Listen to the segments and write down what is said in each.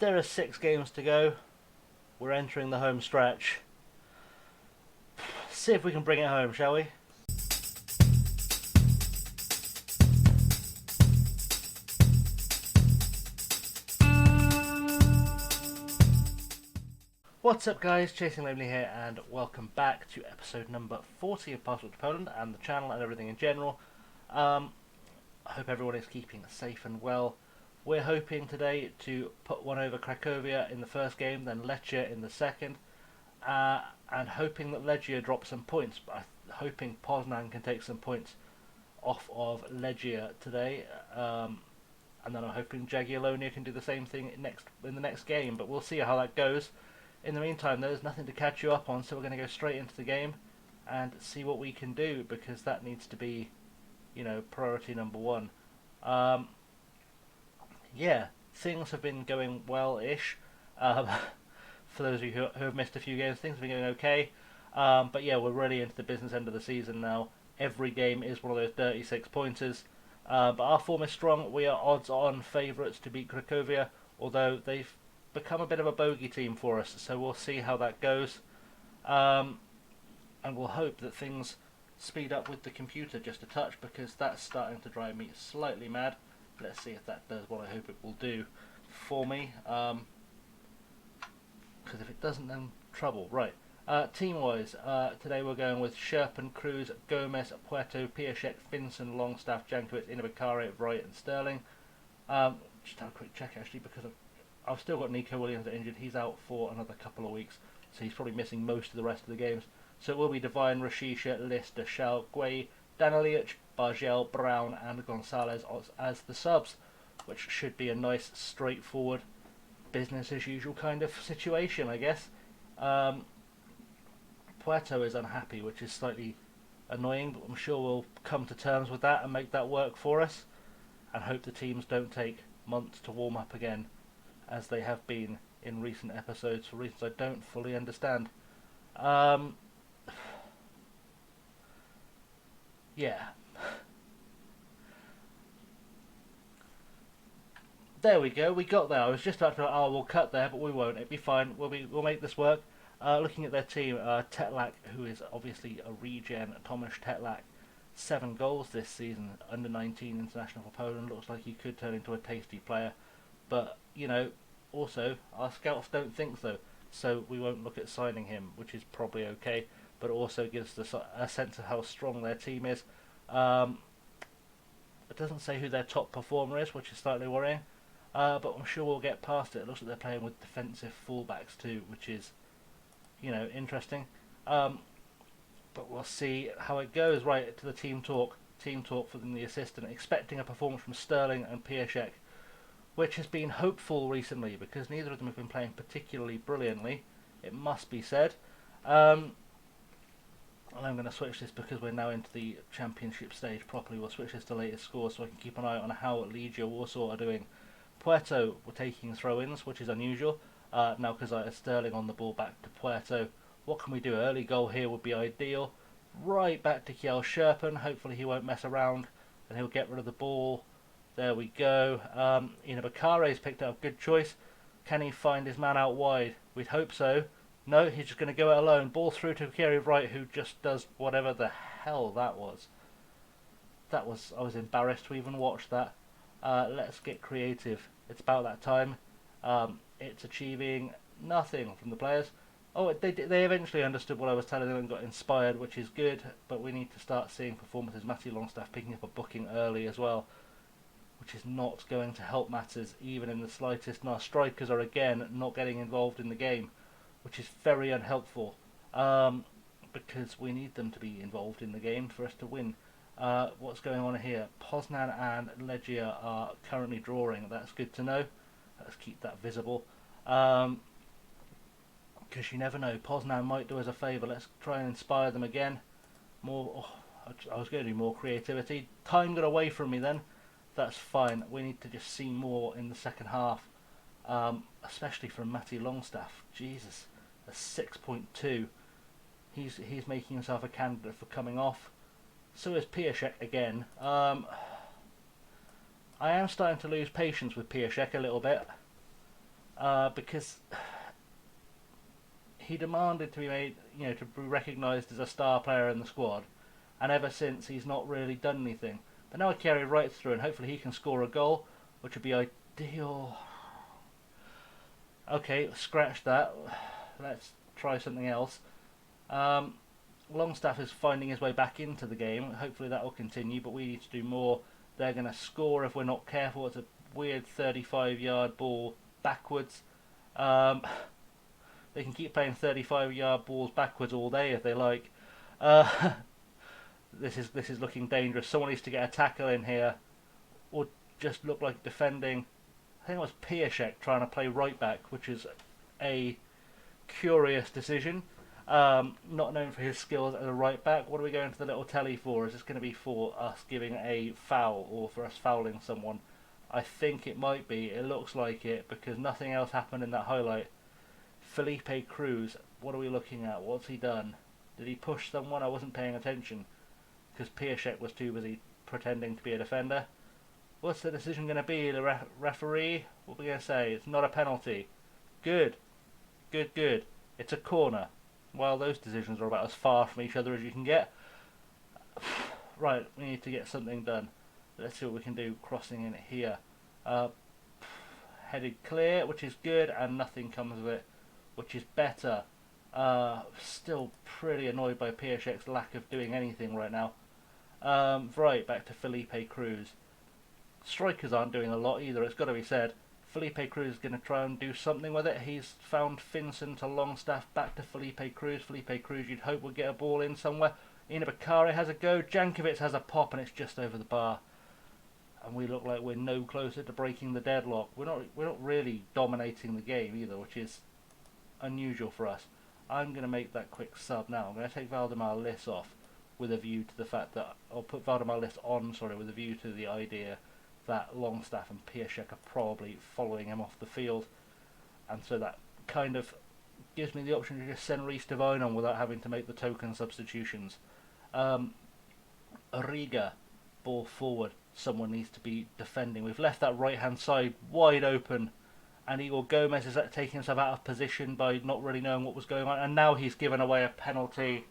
There are 6 games to go. We're entering the home stretch. See if we can bring it home, shall we? What's up guys, ChasingLamely here and welcome back to episode number 40 of Passport to Poland and the channel and everything in general. I hope everyone is keeping safe and well. We're hoping today to put one over Cracovia in the first game, then Lecce in the second, and hoping that Legia drops some points. Hoping Poznan can take some points off of Legia today, and then I'm hoping Jagiellonia can do the same thing in the next game, but we'll see how that goes. In the meantime, there's nothing to catch you up on, so we're going to go straight into the game and see what we can do, because that needs to be, priority number one. Yeah, things have been going well-ish. For those of you who have missed a few games, things have been going okay. But yeah, we're really into the business end of the season now. Every game is one of those 36 pointers. But our form is strong. We are odds-on favourites to beat Cracovia, although they've become a bit of a bogey team for us, so we'll see how that goes. And we'll hope that things speed up with the computer just a touch, because that's starting to drive me slightly mad. Let's see if that does what I hope it will do for me. Because if it doesn't, then trouble. Right. Team-wise, today we're going with Sherpen, Cruz, Gomez, Puerto, Piaszek, Finson, Longstaff, Jankovic, Inabakare, Wright and Sterling. Just have a quick check actually, because I've still got Nico Williams injured. He's out for another couple of weeks, so he's probably missing most of the rest of the games. So it will be Devine, Rashisha, Lister, Shell, Guay, Danilic, Bargel, Brown and Gonzalez as the subs, which should be a nice, straightforward, business as usual kind of situation, I guess. Puerto is unhappy, which is slightly annoying, but I'm sure we'll come to terms with that and make that work for us, and hope the teams don't take months to warm up again, as they have been in recent episodes for reasons I don't fully understand. Yeah. There we go, we got there. I was just about to be like, oh, we'll cut there, but we won't. It'll be fine. We'll make this work. Looking at their team, Tetlak, who is obviously a regen, Tomasz Tetlak, 7 goals this season, under 19 international for Poland. Looks like he could turn into a tasty player. But, also, our scouts don't think so we won't look at signing him, which is probably okay, but it also gives us a sense of how strong their team is. It doesn't say who their top performer is, which is slightly worrying, but I'm sure we'll get past it. It looks like they're playing with defensive fullbacks too, which is, interesting. But we'll see how it goes. Right, to the team talk. Team talk from the assistant, expecting a performance from Sterling and Piaszek, which has been hopeful recently, because neither of them have been playing particularly brilliantly, it must be said. And I'm going to switch this, because we're now into the championship stage properly. We'll switch this to latest scores, so I can keep an eye on how Legia Warsaw are doing. Puerto were taking throw-ins, which is unusual. Now because I have Sterling on the ball, back to Puerto. What can we do? Early goal here would be ideal. Right back to Kjell Sherpen. Hopefully he won't mess around and he'll get rid of the ball. There we go. Bakare's picked up a good choice. Can he find his man out wide? We'd hope so. No, he's just going to go it alone. Ball through to Kerry Wright, who just does whatever the hell that was. I was embarrassed to even watch that. Let's get creative. It's about that time. It's achieving nothing from the players. Oh, they eventually understood what I was telling them and got inspired, which is good, but we need to start seeing performances. Matty Longstaff picking up a booking early as well, which is not going to help matters even in the slightest. And our strikers are again not getting involved in the game, which is very unhelpful, because we need them to be involved in the game for us to win. What's going on here? Poznan and Legia are currently drawing. That's good to know. Let's keep that visible, because you never know. Poznan might do us a favour. Let's try and inspire them again. More. Oh, I was going to do more creativity. Time got away from me then. That's fine. We need to just see more in the second half, especially from Matty Longstaff. Jesus, a 6.2. He's making himself a candidate for coming off. So is Piaszek again. I am starting to lose patience with Piaszek a little bit. because he demanded to be made, to be recognised as a star player in the squad, and ever since he's not really done anything. But now I carry right through, and hopefully he can score a goal, which would be ideal. Okay, scratch that. Let's try something else. Longstaff is finding his way back into the game. Hopefully that will continue, but we need to do more. They're going to score if we're not careful. It's a weird 35-yard ball backwards. They can keep playing 35-yard balls backwards all day if they like. This is looking dangerous. Someone needs to get a tackle in here, or just look like defending. I think it was Piaszek trying to play right back, which is a curious decision. Not known for his skills as a right back. What are we going to the little telly for? Is this going to be for us giving a foul or for us fouling someone? I think it might be. It looks like it because nothing else happened in that highlight. Felipe Cruz, what are we looking at? What's he done? Did he push someone? I wasn't paying attention because Piaszek was too busy pretending to be a defender. What's the decision going to be? The referee? What are we going to say? It's not a penalty. Good. Good, good. It's a corner. Well, those decisions are about as far from each other as you can get. Right, we need to get something done. Let's see what we can do crossing in here. Headed clear, which is good, and nothing comes of it, which is better. Still pretty annoyed by Piaszek's lack of doing anything right now. Right, back to Felipe Cruz. Strikers aren't doing a lot either, it's got to be said. Felipe Cruz is going to try and do something with it. He's found Finson to Longstaff, back to Felipe Cruz. Felipe Cruz you'd hope would get a ball in somewhere. Ina Bakare has a go. Jankovic has a pop and it's just over the bar. And we look like we're no closer to breaking the deadlock. We're not really dominating the game either, which is unusual for us. I'm going to make that quick sub now. I'm going to take Valdemar Liss off with a view to the fact that I'll put Valdemar Liss on, with a view to the idea that Longstaff and Piaszek are probably following him off the field, and so that kind of gives me the option to just send Reece Devine on without having to make the token substitutions. Riga, ball forward. Someone needs to be defending. We've left that right hand side wide open, and Igor Gomez is taking himself out of position by not really knowing what was going on, and now he's given away a penalty.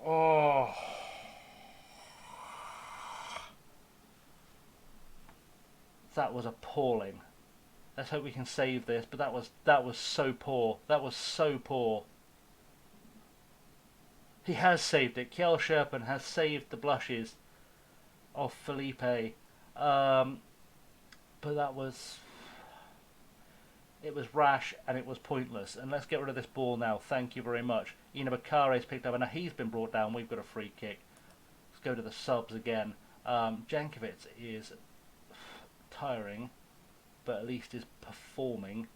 Oh. That was appalling. Let's hope we can save this, but that was so poor. That was so poor. He has saved it. Kjell Sherpen has saved the blushes of Felipe. But that was... It was rash and it was pointless. And let's get rid of this ball now. Thank you very much. Ina Bakare's picked up and now he's been brought down. We've got a free kick. Let's go to the subs again. Jankovic is tiring, but at least is performing.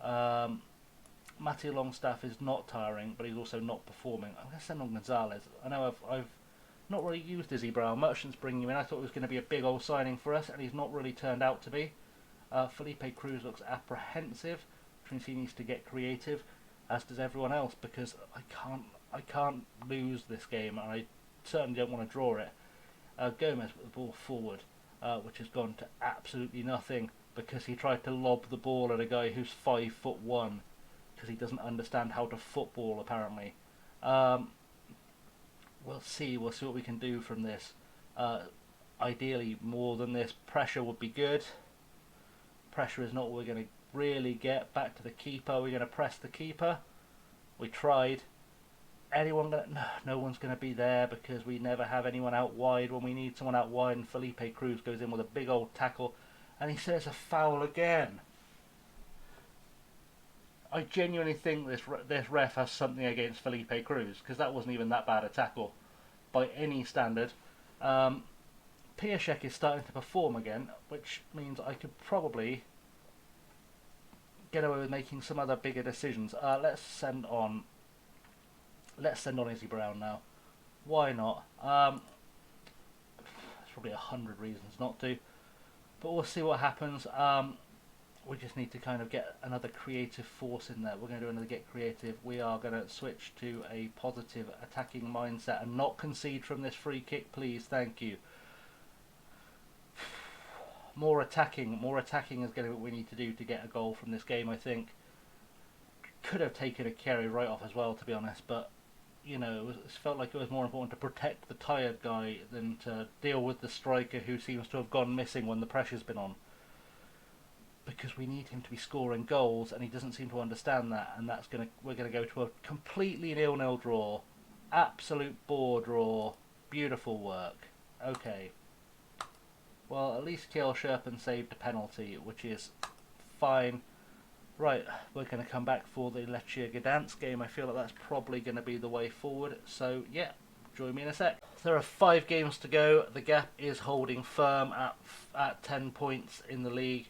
Matty Longstaff is not tiring, but he's also not performing. I'm going to send on Gonzalez. I know I've not really used Izzy Brown much since bringing him in. I thought it was going to be a big old signing for us, and he's not really turned out to be. Felipe Cruz looks apprehensive, which means he needs to get creative, as does everyone else, because I can't lose this game, and I certainly don't want to draw it. Gomez with the ball forward, which has gone to absolutely nothing because he tried to lob the ball at a guy who's 5'1", because he doesn't understand how to football apparently. We'll see what we can do from this. Ideally more than this. Pressure would be good. Pressure is not what we're going to really get. Back to the keeper. We're going to press the keeper. We tried. No one's going to be there because we never have anyone out wide when we need someone out wide, and Felipe Cruz goes in with a big old tackle and he says a foul again. I genuinely think this ref has something against Felipe Cruz, because that wasn't even that bad a tackle by any standard. Piaszek is starting to perform again, which means I could probably get away with making some other bigger decisions. Let's send on Izzy Brown now. Why not? There's probably 100 reasons not to, but we'll see what happens. We just need to kind of get another creative force in there. We're going to do another get creative. We are going to switch to a positive attacking mindset and not concede from this free kick, please. Thank you. more attacking is going to be what we need to do to get a goal from this game. I think could have taken a carry right off as well, to be honest, but you know, it felt like it was more important to protect the tired guy than to deal with the striker who seems to have gone missing when the pressure's been on. Because we need him to be scoring goals, and he doesn't seem to understand that, and we're gonna go to a completely 0-0 draw, absolute bore draw, beautiful work. Okay. Well, at least Kjell Sherpen saved a penalty, which is fine. Right, we're going to come back for the Lechia Gdansk game. I feel like that's probably going to be the way forward. So, yeah, join me in a sec. There are 5 games to go. The gap is holding firm at 10 points in the league.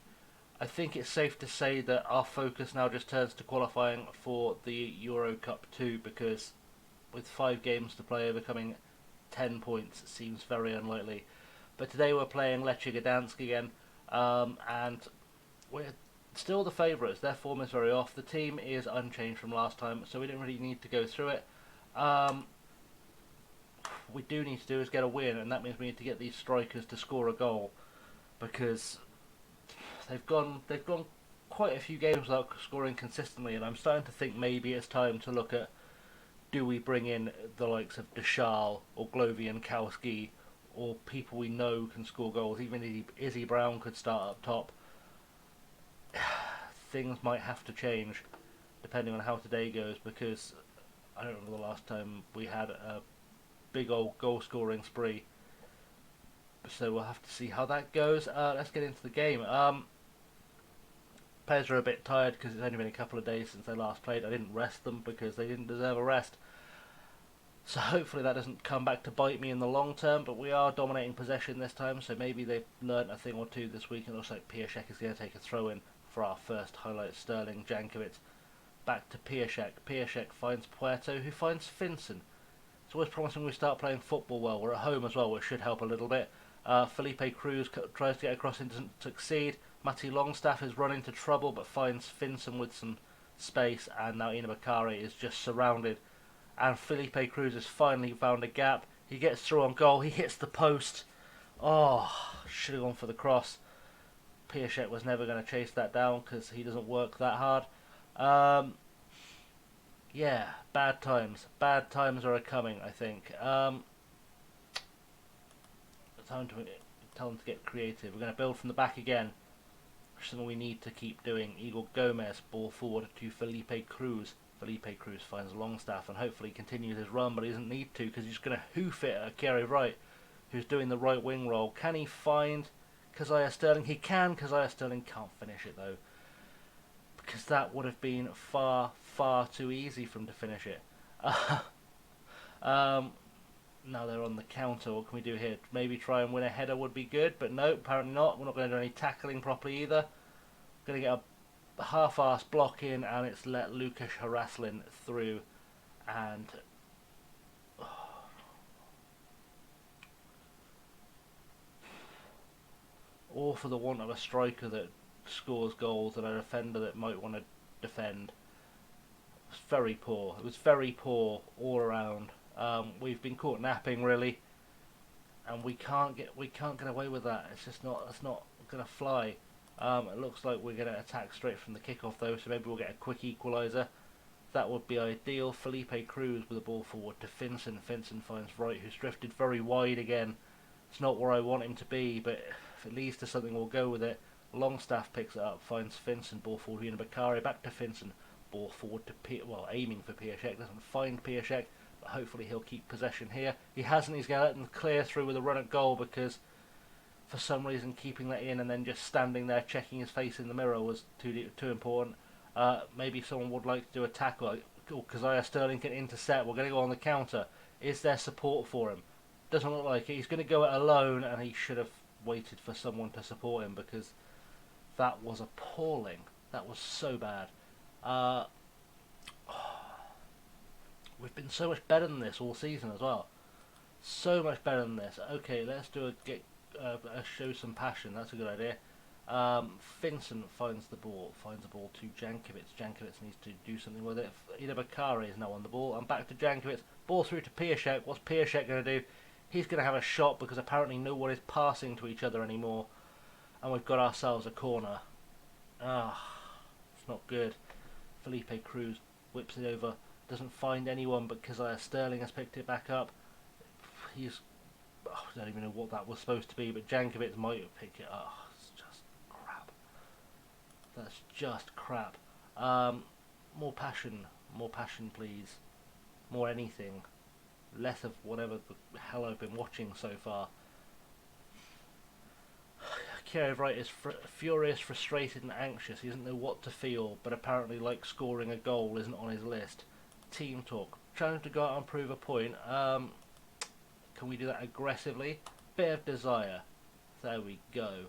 I think it's safe to say that our focus now just turns to qualifying for the Euro Cup 2, because with 5 games to play, overcoming 10 points seems very unlikely. But today we're playing Lechia Gdansk again, and we're still the favourites. Their form is very off. The team is unchanged from last time, so we don't really need to go through it. We do need to do is get a win, and that means we need to get these strikers to score a goal, because they've gone quite a few games without scoring consistently, and I'm starting to think maybe it's time to look at, do we bring in the likes of Deschal or Gloviankowski, or people we know can score goals. Even Izzy Brown could start up top. Things might have to change depending on how today goes, because I don't remember the last time we had a big old goal scoring spree, so we'll have to see how that goes. Let's get into the game. Players are a bit tired because it's only been a couple of days since they last played. I didn't rest them because they didn't deserve a rest, so hopefully that doesn't come back to bite me in the long term. But we are dominating possession this time, so maybe they've learnt a thing or two this week. And it looks like Piaszczek is going to take a throw in for our first highlight. Sterling Jankovic back to Piaszczek. Piaszczek finds Puerto, who finds Finson. It's always promising we start playing football well. We're at home as well, which should help a little bit. Felipe Cruz tries to get across and doesn't succeed. Matty Longstaff is run into trouble but finds Finson with some space, and now Ina Bakari is just surrounded, and Felipe Cruz has finally found a gap. He gets through on goal. He hits the post. Oh, should have gone for the cross. Piaszczek was never going to chase that down because he doesn't work that hard. Yeah, bad times. Bad times are coming, I think. Time to tell them to get creative. We're going to build from the back again, which is something we need to keep doing. Igor Gomez, ball forward to Felipe Cruz. Felipe Cruz finds Longstaff and hopefully continues his run, but he doesn't need to because he's going to hoof it at Kerry Wright, who's doing the right wing roll. Can he find Keziah Sterling? He can. Keziah Sterling can't finish it though, because that would have been far, far too easy for him to finish it. Now they're on the counter. What can we do here? Maybe try and win a header would be good, but no, apparently not. We're not going to do any tackling properly either. Going to get a half-assed block in, and it's let Lukas Haraslin through, and all for the want of a striker that scores goals and a defender that might want to defend. It was very poor. It was very poor all around. We've been caught napping really, and we can't get away with that. It's not going to fly. It looks like we're going to attack straight from the kickoff though, so maybe we'll get a quick equaliser. That would be ideal. Felipe Cruz with the ball forward to Finson. Finson finds Wright, who's drifted very wide again. It's not where I want him to be, but if it leads to something, we'll go with it. Longstaff picks it up, finds Finson, ball forward to Bakari, back to Finson, ball forward to aiming for Piaszczek, doesn't find Piaszczek, but hopefully he'll keep possession here. He hasn't. He's going to let them clear through with a run at goal, because for some reason keeping that in and then just standing there checking his face in the mirror was too important. Maybe someone would like to do a tackle, or Keziah Sterling can intercept. We're going to go on the counter. Is there support for him? Doesn't look like it. He's going to go it alone, and he should have waited for someone to support him, because that was appalling. That was so bad. We've been so much better than this all season as well. So much better than this. Okay, let's do show some passion. That's a good idea. Finson finds the ball to Jankovic. Jankovic needs to do something with it. Ida Bakari is now on the ball. And back to Jankovic. Ball through to Piaszczek. What's Piaszczek going to do? He's going to have a shot, because apparently no one is passing to each other anymore. and we've got ourselves a corner. Ah, it's not good. Felipe Cruz whips it over, doesn't find anyone, but Keziah Sterling has picked it back up. I don't even know what that was supposed to be, but Jankovic might have picked it up. Oh, it's just crap. That's just crap. More passion, please. More anything. Less of whatever the hell I've been watching so far. Kiev Wright is furious, frustrated, and anxious. He doesn't know what to feel, but apparently, like scoring a goal isn't on his list. Team talk. Challenge to go out and prove a point. Can we do that aggressively? Bit of desire. There we go.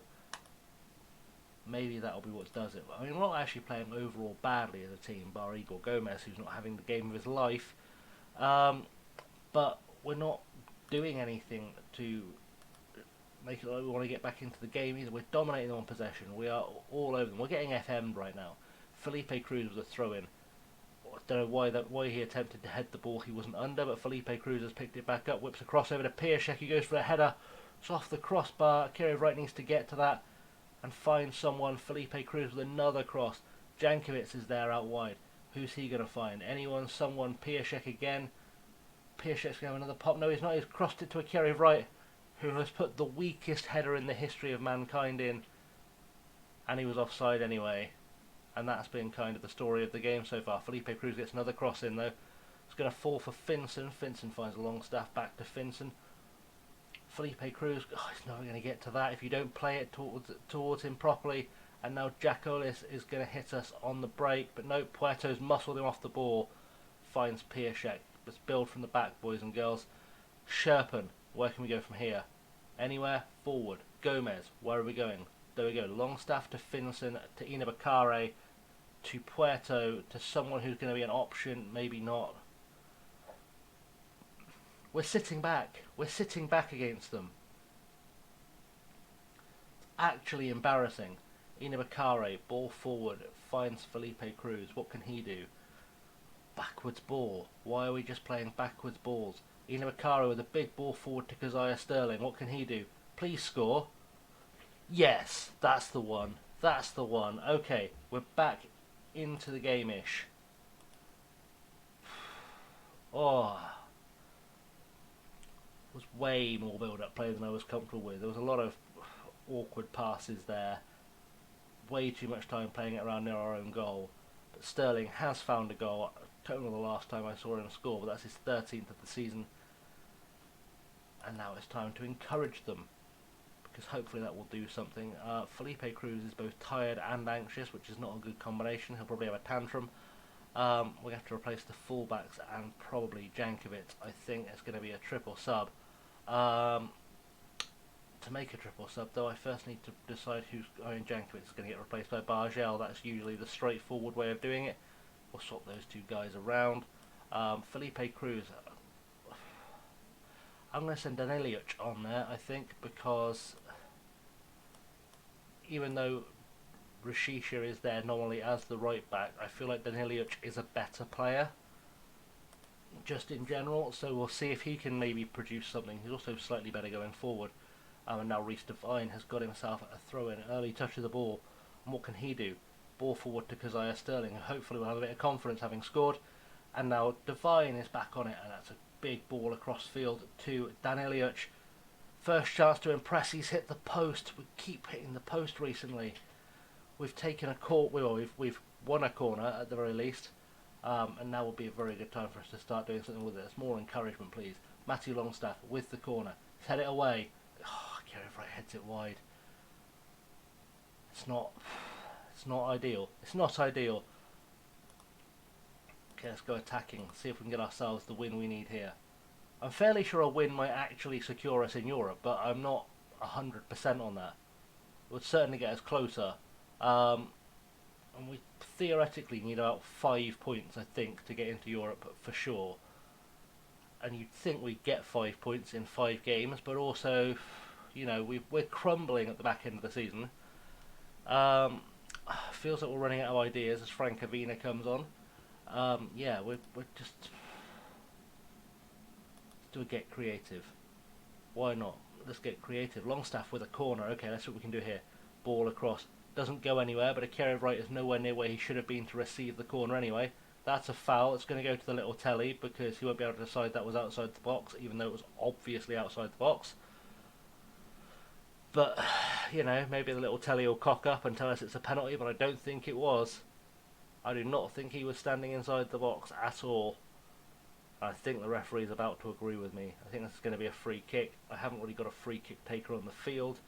Maybe that'll be what does it. I mean, we're not actually playing overall badly as a team, bar Igor Gomez, who's not having the game of his life. But we're not doing anything to make it like we want to get back into the game either. We're dominating on possession. We are all over them. We're getting FM'd right now. Felipe Cruz was a throw-in. I don't know why he attempted to head the ball he wasn't under, but Felipe Cruz has picked it back up, whips a cross over to Piaszczek, he goes for a header. It's off the crossbar. Kiev Wright needs to get to that and find someone. Felipe Cruz with another cross. Jankovic is there out wide. Who's he going to find? Anyone, someone. Piaszczek again. Piaszczek's going to have another pop. No, he's not. He's crossed it to a Kiev Wright, who has put the weakest header in the history of mankind in, and he was offside anyway. And that's been kind of the story of the game so far. Felipe Cruz gets another cross in though. It's going to fall for Finson. Finson finds a long staff back to Finson. Felipe Cruz, he's never going to get to that if you don't play it towards him properly. And now Jacolis is going to hit us on the break, but no, Puerto's muscled him off the ball. Finds Piaszczek. Let's build from the back, boys and girls. Sherpen, where can we go from here? Anywhere? Forward. Gomez, where are we going? There we go. Longstaff to Finson, to Ina Bakare, to Puerto, to someone who's going to be an option, maybe not. We're sitting back. We're sitting back against them. It's actually embarrassing. Ina Bakare, ball forward, finds Felipe Cruz. What can he do? Backwards ball. Why are we just playing backwards balls? Ina Bakare with a big ball forward to Keziah Sterling. What can he do? Please score. Yes, that's the one. That's the one. Okay, we're back into the game-ish. Oh. It was way more build-up play than I was comfortable with. There was a lot of awkward passes there. Way too much time playing it around near our own goal. But Sterling has found a goal. I don't know the last time I saw him score, but that's his 13th of the season. And now it's time to encourage them, because hopefully that will do something. Felipe Cruz is both tired and anxious, which is not a good combination. He'll probably have a tantrum. We have to replace the fullbacks and probably Jankovic. I think it's going to be a triple sub. To make a triple sub, though, I first need to decide who's. I mean, Jankovic is going to get replaced by Bargel. That's usually the straightforward way of doing it. We'll swap those two guys around. Felipe Cruz. I'm going to send Daniliuc on there, I think, because even though Rashisha is there normally as the right back, I feel like Daniliuc is a better player, just in general, so we'll see if he can maybe produce something. He's also slightly better going forward. And now Reece Devine has got himself a throw-in, early touch of the ball. And what can he do? Ball forward to Keziah Sterling, who hopefully will have a bit of confidence having scored. And now Devine is back on it, and that's a big ball across field to Daniliuc. First chance to impress, he's hit the post. We keep hitting the post recently. We've taken a we've won a corner at the very least, and now will be a very good time for us to start doing something with it. It's more encouragement, please. Matthew Longstaff with the corner. He's head it away. Oh, Kiev Wright heads it wide. It's not ideal. It's not ideal. Okay, let's go attacking. See if we can get ourselves the win we need here. I'm fairly sure a win might actually secure us in Europe, but I'm not 100% on that. It would certainly get us closer. And we theoretically need about 5 points, I think, to get into Europe for sure. And you'd think we'd get 5 points in 5 games, but also, you know, we're crumbling at the back end of the season. Feels like we're running out of ideas as Frank Avina comes on. Yeah, we're just... Let's get creative. Why not? Let's get creative. Longstaff with a corner. Okay, that's what we can do here. ball across. Doesn't go anywhere, but Akira Wright is nowhere near where he should have been to receive the corner anyway. That's a foul. It's going to go to the little telly because he won't be able to decide that was outside the box, even though it was obviously outside the box. But, you know, maybe the little telly will cock up and tell us it's a penalty, but I don't think it was. I do not think he was standing inside the box at all. I think the referee is about to agree with me. I think this is going to be a free kick. I haven't really got a free kick taker on the field.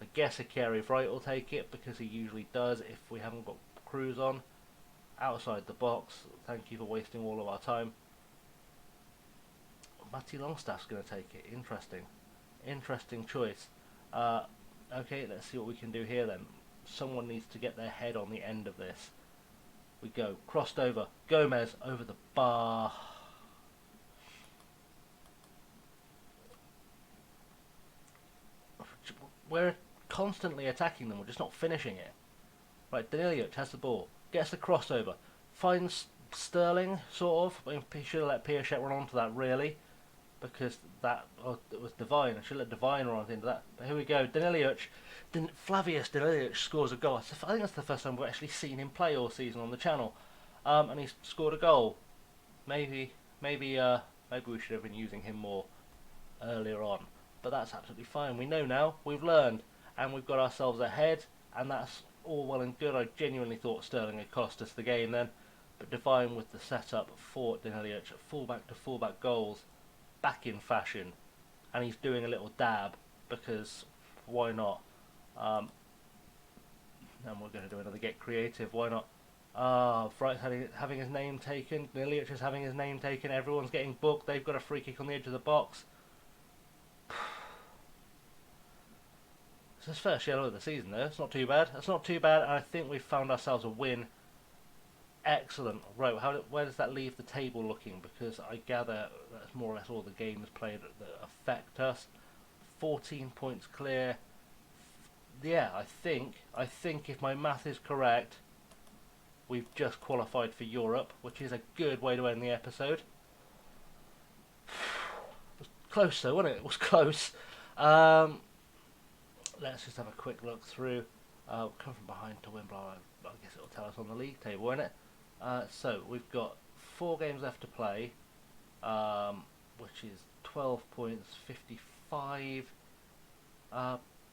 I guess Akira Wright will take it because he usually does if we haven't got Cruz on. Outside the box. Thank you for wasting all of our time. Matty Longstaff's going to take it. Interesting. Interesting choice. Okay, let's see what we can do here then. Someone needs to get their head on the end of this. We go. Crossed over. Gomez over the bar. We're constantly attacking them. We're just not finishing it. Right, Danilic has the ball. Gets the crossover. Finds Sterling, sort of. I mean, he should have let Piaget run onto that, really. Because that it was Divine. I should let Divine run into that. But here we go. Flavius Danilic scores a goal. I think that's the first time we've actually seen him play all season on the channel. And he's scored a goal. Maybe we should have been using him more earlier on. But that's absolutely fine. We know now. We've learned. And we've got ourselves ahead. And that's all well and good. I genuinely thought Sterling had cost us the game then. But Divine with the setup for Danilic. Fullback to fullback goals. Back in fashion. And he's doing a little dab. Because why not? And we're going to do another get creative. Why not? Fright's having his name taken. Danilic is having his name taken. Everyone's getting booked. They've got a free kick on the edge of the box. It's his first yellow of the season, though. It's not too bad. It's not too bad, and I think we've found ourselves a win. Excellent. Right, where does that leave the table looking? Because I gather that's more or less all the games played that affect us. 14 points clear. Yeah, I think if my math is correct, we've just qualified for Europe, which is a good way to end the episode. It was close, though, wasn't it? It was close. Let's just have a quick look through. Come from behind to win, blah, blah. I guess it'll tell us on the league table, won't it? So we've got 4 games left to play, which is 12 points, 55.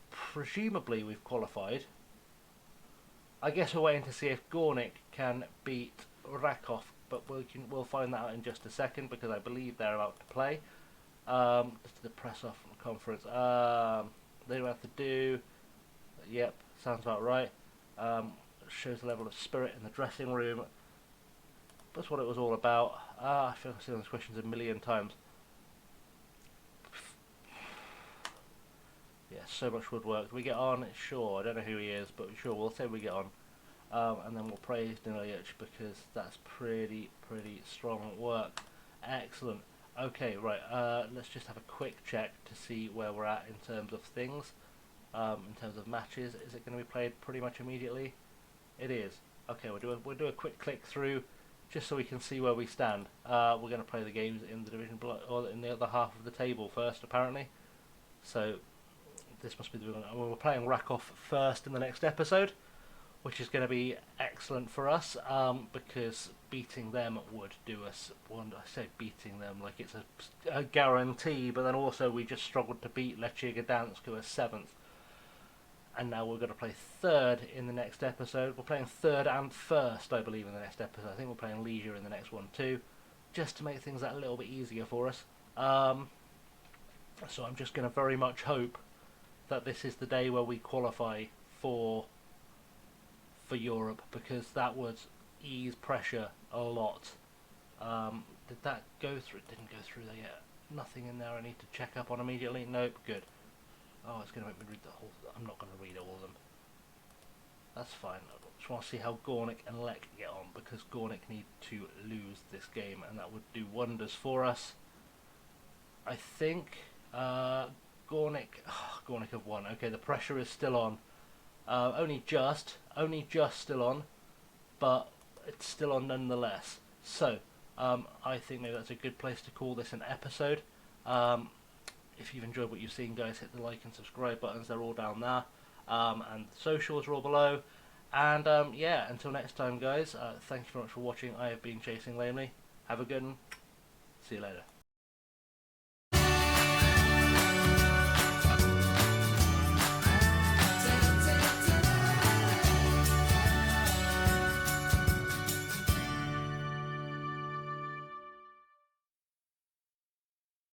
Presumably we've qualified. I guess we're waiting to see if Gornik can beat Rakov, but we'll find that out in just a second because I believe they're about to play. Just the press off conference. They don't have to do. Yep, sounds about right. Shows the level of spirit in the dressing room. That's what it was all about. I feel I've seen those questions a million times. Yeah, so much woodwork. We get on, sure. I don't know who he is, but sure, we'll say we get on. And then we'll praise Danilic because that's pretty strong work. Excellent. Okay, right, let's just have a quick check to see where we're at in terms of things. In terms of matches, is it going to be played pretty much immediately? It is. Okay, we'll do a quick click through just so we can see where we stand. We're going to play the games in the division below, or in the other half of the table first, apparently. So this must be the we're playing Rakov first in the next episode, which is going to be excellent for us because beating them would do us wonder. I say beating them like it's a guarantee, but then also we just struggled to beat Lechia Gdansk, who are 7th. And now we're going to play 3rd in the next episode. We're playing 3rd and 1st, I believe, in the next episode. I think we're playing Leisure in the next one too, just to make things that little bit easier for us. So I'm just going to very much hope that this is the day where we qualify for Europe, because that would ease pressure a lot. Did that go through? It didn't go through there yet. Nothing in there I need to check up on immediately. Nope, good. Oh, it's going to make me read the whole... I'm not going to read all of them. That's fine. I just want to see how Gornik and Lek get on, because Gornik need to lose this game, and that would do wonders for us. I think Gornik have won. Okay, the pressure is still on. Only just still on, but it's still on nonetheless. So, I think maybe that's a good place to call this an episode. If you've enjoyed what you've seen, guys, hit the like and subscribe buttons. They're all down there. and the socials are all below. And yeah, until next time, guys, thank you very much for watching. I have been Chasing Lamely. Have a good one. See you later.